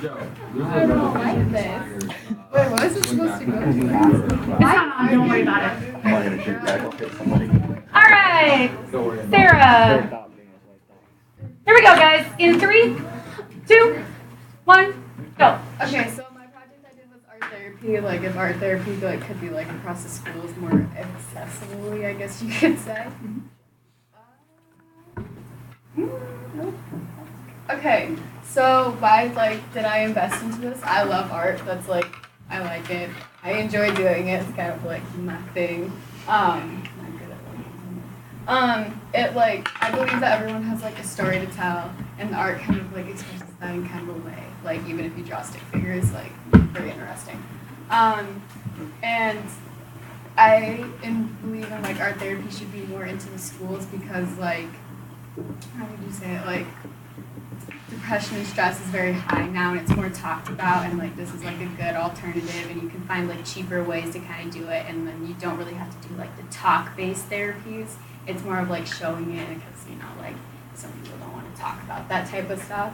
I don't like this. Wait, what is it supposed to go to? It's not on, don't worry about it. Alright, Sarah. Here we go, guys. In 3, 2, 1, go. Okay, so my project I did was art therapy. Like, if art therapy could be like across the schools more accessibly, I guess you could say. Okay, so why did I invest into this? I love art. That's I like it. I enjoy doing it. It's kind of like my thing. I'm good at I believe that everyone has a story to tell, and the art kind of expresses that in kind of a way. Even if you draw stick figures, very interesting. And I believe in art therapy should be more into the schools because how would you say it? Depression and stress is very high now, and it's more talked about, and this is a good alternative, and you can find cheaper ways to kind of do it, and then you don't really have to do the talk-based therapies. It's more of showing it because some people don't want to talk about that type of stuff.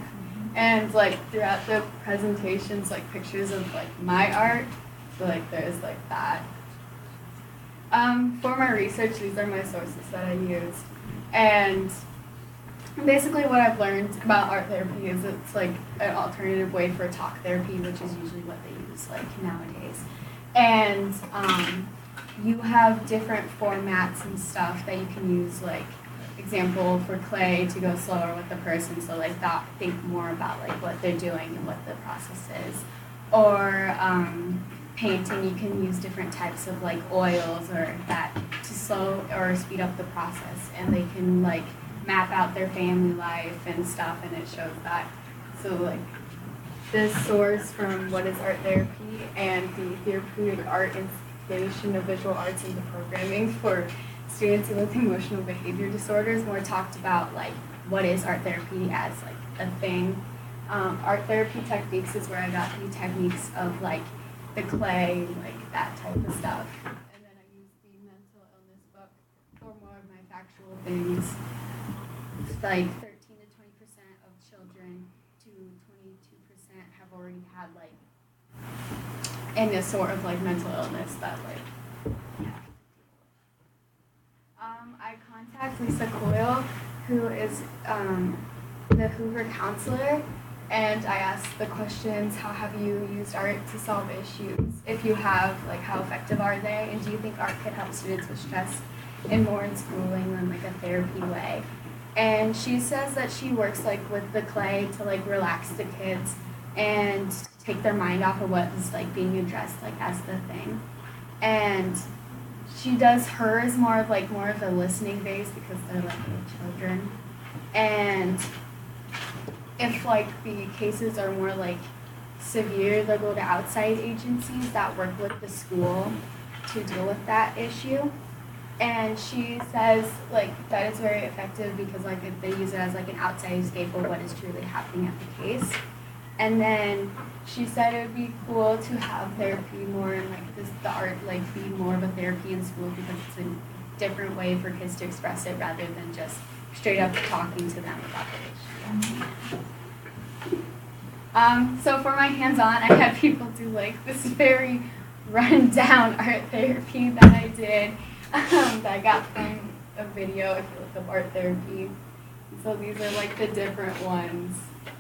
And throughout the presentations, pictures of my art, so there's that. For my research, these are my sources that I used, and basically what I've learned about art therapy is it's an alternative way for talk therapy, which is usually what they use nowadays. And you have different formats and stuff that you can use, example for clay to go slower with the person, so think more about what they're doing and what the process is. Or painting, you can use different types of oils or that to slow or speed up the process, and they can map out their family life and stuff, and it shows that. So this source from What is Art Therapy and the Therapeutic Art Installation of Visual Arts into Programming for Students with Emotional Behavior Disorders more talked about what is art therapy as a thing. Art therapy techniques is where I got the techniques of the clay, that type of stuff. And then I used the mental illness book for more of my factual things. 13 to 20% of children to 22% have already had any sort of mental illness that I contact Lisa Coyle, who is the Hoover counselor, and I asked the questions: how have you used art to solve issues? If you have, how effective are they? And do you think art could help students with stress and more in schooling than a therapy way? And she says that she works with the clay to relax the kids and take their mind off of what is being addressed as the thing. And she does hers more of a listening base because they're little children. And if the cases are more severe, they'll go to outside agencies that work with the school to deal with that issue. And she says that is very effective because they use it as an outside escape of what is truly happening at the case. And then she said it would be cool to have therapy more and the art be more of a therapy in school because it's a different way for kids to express it rather than just straight up talking to them about the issue. So for my hands-on, I had people do this very run-down art therapy that I did. That I got from a video if you look up art therapy. So these are the different ones.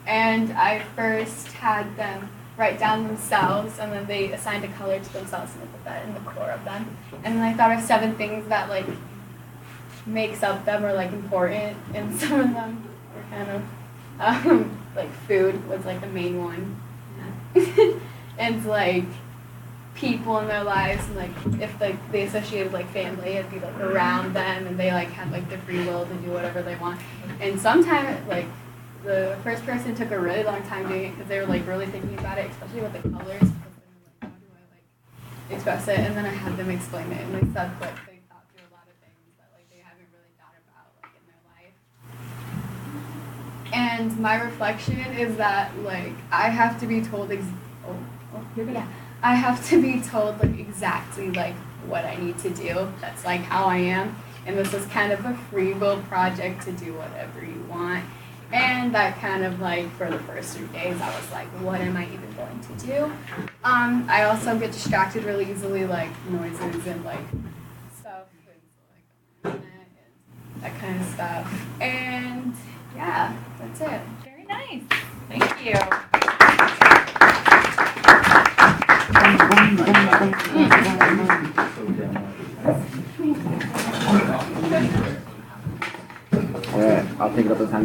And I first had them write down themselves, and then they assigned a color to themselves and I put that in the core of them. And then I thought of 7 things that makes up them or important, and some of them were kind of food was the main one. And people in their lives, and if they associated family, it'd be around them, and they had the free will to do whatever they want. And sometimes the first person took a really long time doing it because they were really thinking about it, especially with the colors, because they were how do I express it? And then I had them explain it, and they said they thought through a lot of things that they haven't really thought about in their life. And my reflection is that I have to be told I have to be told exactly what I need to do. That's how I am. And this is kind of a free will project to do whatever you want. And that kind of like for the first 3 days, I was like, what am I even going to do? I also get distracted really easily, like noises and like stuff, and, like and that kind of stuff. And yeah, that's it. Very nice. Thank you. Alright, I'll take it up this time.